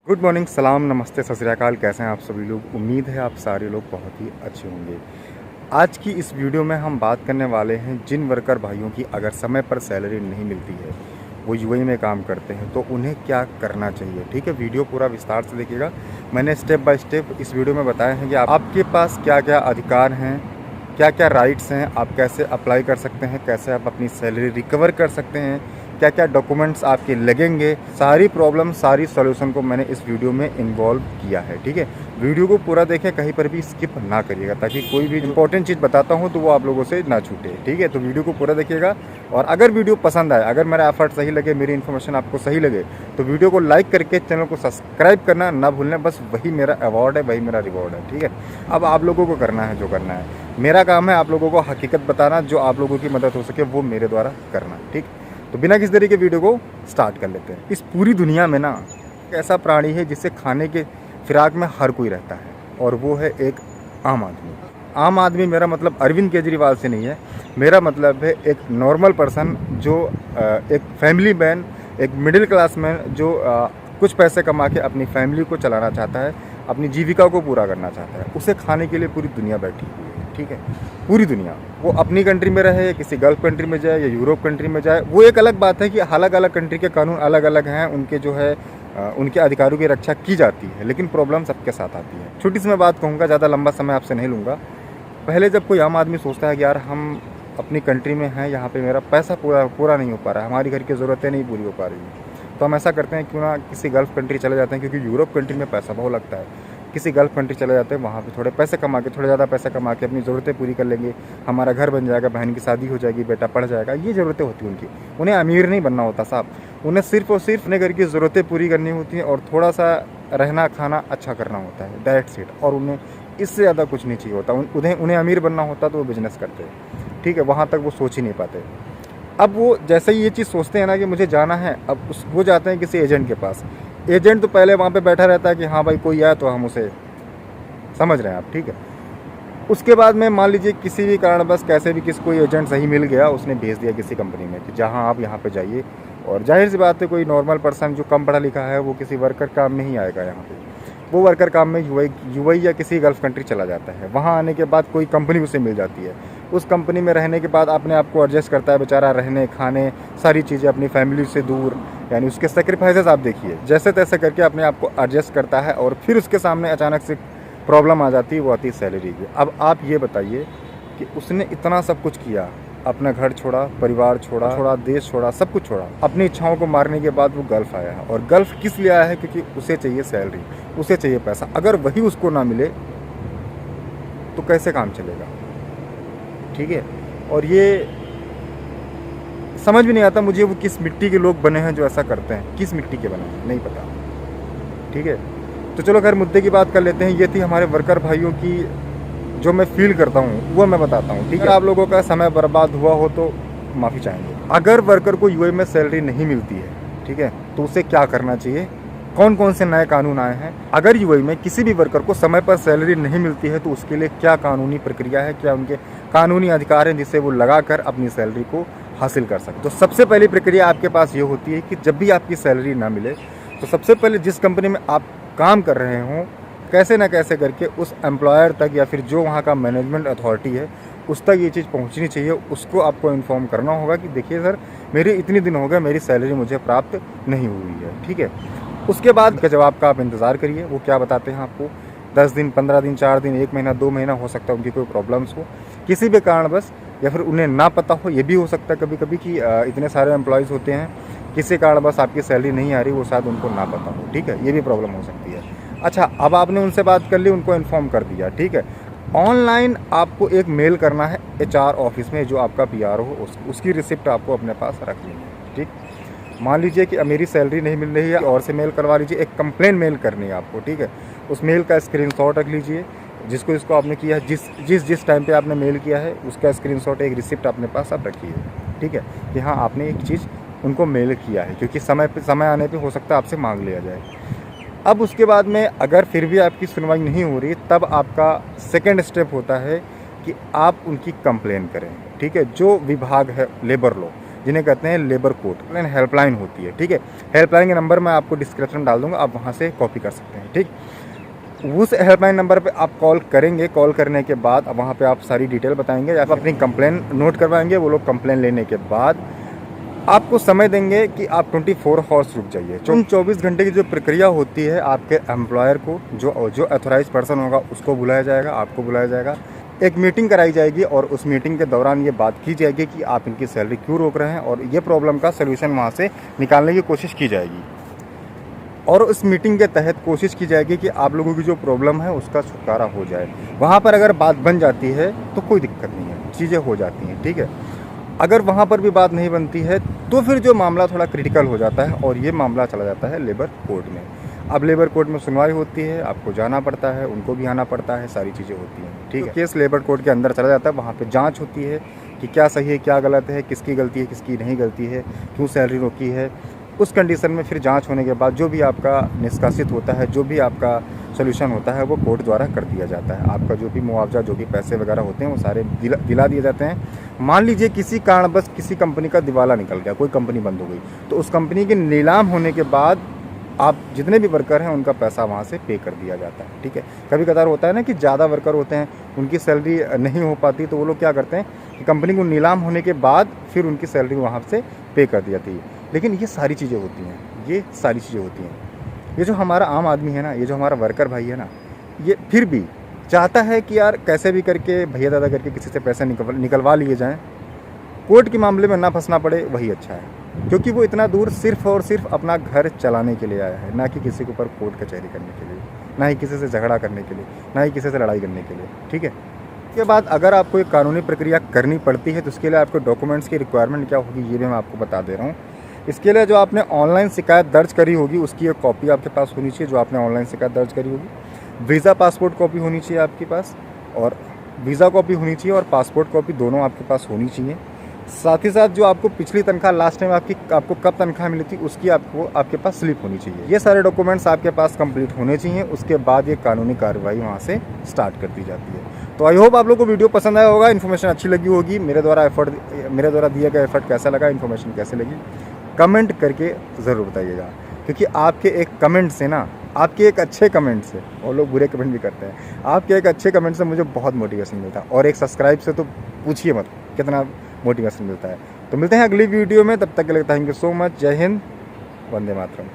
Good morning, सलाम, नमस्ते, सत श्री अकाल। कैसे हैं आप सभी लोग? उम्मीद है आप सारे लोग बहुत ही अच्छे होंगे। आज की इस वीडियो में हम बात करने वाले हैं जिन वर्कर भाइयों की अगर समय पर सैलरी नहीं मिलती है, वो यूएई में काम करते हैं, तो उन्हें क्या करना चाहिए। ठीक है, वीडियो पूरा विस्तार से देखिएगा। मैंने स्टेप बाय स्टेप इस वीडियो में बताया है कि आपके पास क्या क्या अधिकार हैं, क्या क्या राइट्स हैं, आप कैसे अप्लाई कर सकते हैं, कैसे आप अपनी सैलरी रिकवर कर सकते हैं, क्या क्या डॉक्यूमेंट्स आपके लगेंगे। सारी प्रॉब्लम, सारी सॉल्यूशन को मैंने इस वीडियो में इन्वॉल्व किया है। ठीक है, वीडियो को पूरा देखें, कहीं पर भी स्किप ना करिएगा, ताकि कोई भी इंपॉर्टेंट चीज़ बताता हूं तो वो आप लोगों से ना छूटे। ठीक है, तो वीडियो को पूरा देखिएगा। और अगर वीडियो पसंद आए, अगर मेरा एफर्ट सही लगे, मेरी इन्फॉर्मेशन आपको सही लगे, तो वीडियो को लाइक करके चैनल को सब्सक्राइब करना ना भूलना। बस वही मेरा अवार्ड है, वही मेरा रिवॉर्ड है। ठीक है, अब आप लोगों को करना है जो करना है। मेरा काम है आप लोगों को हकीकत बताना, जो आप लोगों की मदद हो सके वो मेरे द्वारा करना। ठीक, तो बिना किसी तरीके वीडियो को स्टार्ट कर लेते हैं। इस पूरी दुनिया में ना एक ऐसा प्राणी है जिसे खाने के फिराक में हर कोई रहता है, और वो है एक आम आदमी। आम आदमी मेरा मतलब अरविंद केजरीवाल से नहीं है, मेरा मतलब है एक नॉर्मल पर्सन, जो एक फैमिली मैन, एक मिडिल क्लास मैन, जो कुछ पैसे कमा के अपनी फैमिली को चलाना चाहता है, अपनी जीविका को पूरा करना चाहता है। उसे खाने के लिए पूरी दुनिया बैठी हुई है। ठीक है, पूरी दुनिया, वो अपनी कंट्री में रहे या किसी गल्फ कंट्री में जाए या यूरोप कंट्री में जाए, वो एक अलग बात है कि अलग अलग कंट्री के कानून अलग अलग हैं, उनके जो है उनके अधिकारों की रक्षा की जाती है, लेकिन प्रॉब्लम सबके साथ आती है। छोटी सी मैं बात कहूँगा, ज़्यादा लंबा समय आपसे नहीं लूँगा। पहले जब कोई आम आदमी सोचता है कि यार हम अपनी कंट्री में हैं, यहाँ पे मेरा पैसा पूरा नहीं हो पा रहा है, हमारी घर की ज़रूरतें नहीं पूरी हो पा रही हैं, तो हम ऐसा करते हैं क्यों ना किसी गल्फ़ कंट्री चले जाते हैं, क्योंकि यूरोप कंट्री में पैसा बहुत लगता है। किसी गल्फ़ कंट्री चले जाते हैं, वहाँ पे थोड़े पैसे कमा के, थोड़े ज़्यादा पैसे कमा के अपनी ज़रूरतें पूरी कर लेंगे। हमारा घर बन जाएगा, बहन की शादी हो जाएगी, बेटा पढ़ जाएगा, ये ज़रूरतें होती हैं उनकी। उन्हें अमीर नहीं बनना होता साहब, उन्हें सिर्फ़ और सिर्फ अपने घर की ज़रूरतें पूरी करनी होती हैं, और थोड़ा सा रहना खाना अच्छा करना होता है, दैट्स इट। और उन्हें इससे ज़्यादा कुछ नहीं चाहिए होता। उन्हें अमीर बनना होता तो वो बिज़नेस करते हैं। ठीक है, वहाँ तक वो सोच ही नहीं पाते। अब वो जैसे ही ये चीज़ सोचते हैं ना कि मुझे जाना है, अब वो जाते हैं किसी एजेंट के पास। एजेंट तो पहले वहाँ पे बैठा रहता है कि हाँ भाई कोई आया तो हम उसे, समझ रहे हैं आप। ठीक है, उसके बाद में मान लीजिए किसी भी कारणवश कैसे भी कोई एजेंट सही मिल गया, उसने भेज दिया किसी कंपनी में कि जहाँ आप यहाँ पे जाइए। और जाहिर सी बात है, कोई नॉर्मल पर्सन जो कम पढ़ा लिखा है वो किसी वर्कर काम में ही आएगा यहाँ पे। वो वर्कर काम में यूएई या किसी गल्फ़ कंट्री चला जाता है। वहाँ आने के बाद कोई कंपनी उसे मिल जाती है। उस कंपनी में रहने के बाद अपने आप को एडजस्ट करता है बेचारा, रहने खाने सारी चीज़ें अपनी फैमिली से दूर, यानी उसके सेक्रीफाइसेस आप देखिए, जैसे तैसे करके अपने आप को एडजस्ट करता है। और फिर उसके सामने अचानक से प्रॉब्लम आ जाती है, वो आती है सैलरी की। अब आप ये बताइए कि उसने इतना सब कुछ किया, अपना घर छोड़ा, परिवार छोड़ा, देश छोड़ा, सब कुछ छोड़ा, अपनी इच्छाओं को मारने के बाद वो गल्फ़ आया है। और गल्फ़ किस लिए आया है? क्योंकि उसे चाहिए सैलरी, उसे चाहिए पैसा। अगर वही उसको ना मिले तो कैसे काम चलेगा? ठीक है, और ये समझ भी नहीं आता मुझे, वो किस मिट्टी के लोग बने हैं जो ऐसा करते हैं, किस मिट्टी के बने हैं नहीं पता। ठीक है, तो चलो खैर मुद्दे की बात कर लेते हैं। ये थी हमारे वर्कर भाइयों की, जो मैं फील करता हूँ वो मैं बताता हूँ। ठीक है, आप लोगों का समय बर्बाद हुआ हो तो माफ़ी चाहेंगे। अगर वर्कर को यूएई में सैलरी नहीं मिलती है, ठीक है, तो उसे क्या करना चाहिए, कौन कौन से नए कानून आए हैं। अगर यूएई में किसी भी वर्कर को समय पर सैलरी नहीं मिलती है तो उसके लिए क्या कानूनी प्रक्रिया है, क्या उनके कानूनी अधिकार हैं जिससे वो लगाकर अपनी सैलरी को हासिल कर सकें। तो सबसे पहली प्रक्रिया आपके पास ये होती है कि जब भी आपकी सैलरी ना मिले, तो सबसे पहले जिस कंपनी में आप काम कर रहे हों, कैसे ना कैसे करके उस एम्प्लॉयर तक या फिर जो वहाँ का मैनेजमेंट अथॉरिटी है उस तक ये चीज़ पहुँचनी चाहिए। उसको आपको इन्फॉर्म करना होगा कि देखिए सर, मेरे इतने दिन हो गए, मेरी सैलरी मुझे प्राप्त नहीं हुई है। ठीक है, उसके बाद के जवाब का आप इंतज़ार करिए, वो क्या बताते हैं आपको। 10 दिन, 15 दिन, 4 दिन, 1 महीना, 2 महीना, हो सकता है उनकी कोई प्रॉब्लम्स हो किसी भी कारणवश, या फिर उन्हें ना पता हो। ये भी हो सकता है कभी कभी कि इतने सारे एम्प्लॉयज़ होते हैं, किसी कारणवश आपकी सैलरी नहीं आ रही, वो शायद उनको ना पता हो। ठीक है, ये भी प्रॉब्लम हो सकती है। अच्छा, अब आपने उनसे बात कर ली, उनको इन्फॉर्म कर दिया। ठीक है, ऑनलाइन आपको एक मेल करना है एचआर ऑफिस में, जो आपका पीआर हो, उसकी रिसिप्ट आपको अपने पास रखनी है। ठीक, मान लीजिए कि मेरी सैलरी नहीं मिल रही है, और से मेल करवा लीजिए, एक कंप्लेन मेल करनी है आपको। ठीक है, उस मेल का स्क्रीनशॉट रख लीजिए, जिसको आपने किया है, जिस टाइम पे आपने मेल किया है उसका स्क्रीनशॉट, एक रिसिप्ट अपने पास आप रखिए। ठीक है, कि हाँ आपने एक चीज़ उनको मेल किया है, क्योंकि समय आने पे हो सकता है आपसे मांग लिया जाए। अब उसके बाद में अगर फिर भी आपकी सुनवाई नहीं हो रही, तब आपका सेकंड स्टेप होता है कि आप उनकी कंप्लेन करें। ठीक है, जो विभाग है लेबर लॉ, जिन्हें कहते हैं लेबर कोड। हेल्पलाइन होती है, ठीक है। हेल्पलाइन के नंबर मैं आपको डिस्क्रिप्शन में डाल दूँगा, आप वहाँ से कॉपी कर सकते हैं, ठीक। उस हेल्पलाइन नंबर पे आप कॉल करेंगे, कॉल करने के बाद अब वहाँ पे आप सारी डिटेल बताएंगे या आप अपनी कंप्लेन नोट करवाएंगे। वो लोग कंप्लेन लेने के बाद आपको समय देंगे कि आप 24 हॉर्स रुक जाइए। 24 घंटे की जो प्रक्रिया होती है, आपके एम्प्लॉयर को जो अथोराइज पर्सन होगा उसको बुलाया जाएगा, आपको बुलाया जाएगा, एक मीटिंग कराई जाएगी और उस मीटिंग के दौरान ये बात की जाएगी कि आप इनकी सैलरी क्यों रोक रहे हैं और ये प्रॉब्लम का सलूशन वहाँ से निकालने की कोशिश की जाएगी। और उस मीटिंग के तहत कोशिश की जाएगी कि आप लोगों की जो प्रॉब्लम है उसका छुटकारा हो जाए। वहाँ पर अगर बात बन जाती है तो कोई दिक्कत नहीं है, चीज़ें हो जाती हैं, ठीक है। अगर वहाँ पर भी बात नहीं बनती है तो फिर जो मामला थोड़ा क्रिटिकल हो जाता है और ये मामला चला जाता है लेबर कोर्ट में। अब लेबर कोर्ट में सुनवाई होती है, आपको जाना पड़ता है, उनको भी आना पड़ता है, सारी चीज़ें होती हैं, ठीक है। केस लेबर कोर्ट के अंदर चला जाता है, वहाँ पे जांच होती है कि क्या सही है, क्या गलत है, किसकी गलती है, किसकी नहीं गलती है, क्यों सैलरी रोकी है। उस कंडीशन में फिर जांच होने के बाद जो भी आपका निष्कासित होता है, जो भी आपका सोल्यूशन होता है, वो कोर्ट द्वारा कर दिया जाता है। आपका जो भी मुआवजा, जो भी पैसे वगैरह होते हैं वो सारे दिला दिए जाते हैं। मान लीजिए किसी कारणवश किसी कंपनी का दिवाला निकल गया, कोई कंपनी बंद हो गई, तो उस कंपनी के नीलाम होने के बाद आप जितने भी वर्कर हैं उनका पैसा वहाँ से पे कर दिया जाता है, ठीक है। कभी कदार होता है ना कि ज़्यादा वर्कर होते हैं, उनकी सैलरी नहीं हो पाती, तो वो लोग क्या करते हैं कि कंपनी को नीलाम होने के बाद फिर उनकी सैलरी वहाँ से पे कर दी जाती है। लेकिन ये सारी चीज़ें होती हैं, ये सारी चीज़ें होती हैं। ये जो हमारा आम आदमी है ना, ये जो हमारा वर्कर भाई है ना, ये फिर भी चाहता है कि यार कैसे भी करके भैया दादा करके किसी से पैसे निकलवा लिए जाएँ, कोर्ट के मामले में ना फंसना पड़े, वही अच्छा है। क्योंकि वो इतना दूर सिर्फ़ और सिर्फ अपना घर चलाने के लिए आया है, ना कि किसी के ऊपर कोर्ट कचहरी करने के लिए, ना ही किसी से झगड़ा करने के लिए, ना ही किसी से लड़ाई करने के लिए, ठीक है। इसके बाद अगर आपको एक कानूनी प्रक्रिया करनी पड़ती है तो उसके लिए आपको डॉक्यूमेंट्स की रिक्वायरमेंट क्या होगी, ये भी मैं आपको बता दे रहा हूँ। इसके लिए जो आपने ऑनलाइन शिकायत दर्ज करी होगी उसकी एक कॉपी आपके पास होनी चाहिए, जो आपने ऑनलाइन शिकायत दर्ज करी होगी। वीज़ा पासपोर्ट कॉपी होनी चाहिए आपके पास, और वीज़ा कॉपी होनी चाहिए और पासपोर्ट कॉपी दोनों आपके पास होनी चाहिए। साथ ही साथ जो आपको पिछली तनख्वाह, लास्ट टाइम आपको कब तनख्वाह मिली थी, उसकी आपके पास स्लिप होनी चाहिए। ये सारे डॉक्यूमेंट्स आपके पास कंप्लीट होने चाहिए। उसके बाद ये कानूनी कार्रवाई वहाँ से स्टार्ट कर दी जाती है। तो आई होप आप लोगों को वीडियो पसंद आया होगा, इन्फॉर्मेशन अच्छी लगी होगी। मेरे द्वारा दिया गया एफर्ट कैसा लगा, इन्फॉर्मेशन कैसे लगी, कमेंट करके ज़रूर बताइएगा। क्योंकि आपके एक कमेंट से ना, आपके एक अच्छे कमेंट से, और लोग बुरे कमेंट भी करते हैं, आपके एक अच्छे कमेंट से मुझे बहुत मोटिवेशन मिलता है, और एक सब्सक्राइब से तो पूछिए मत कितना मोटिवेशन मिलता है। तो मिलते हैं अगली वीडियो में, तब तक के लिए थैंक यू सो मच। जय हिंद, वंदे मातरम।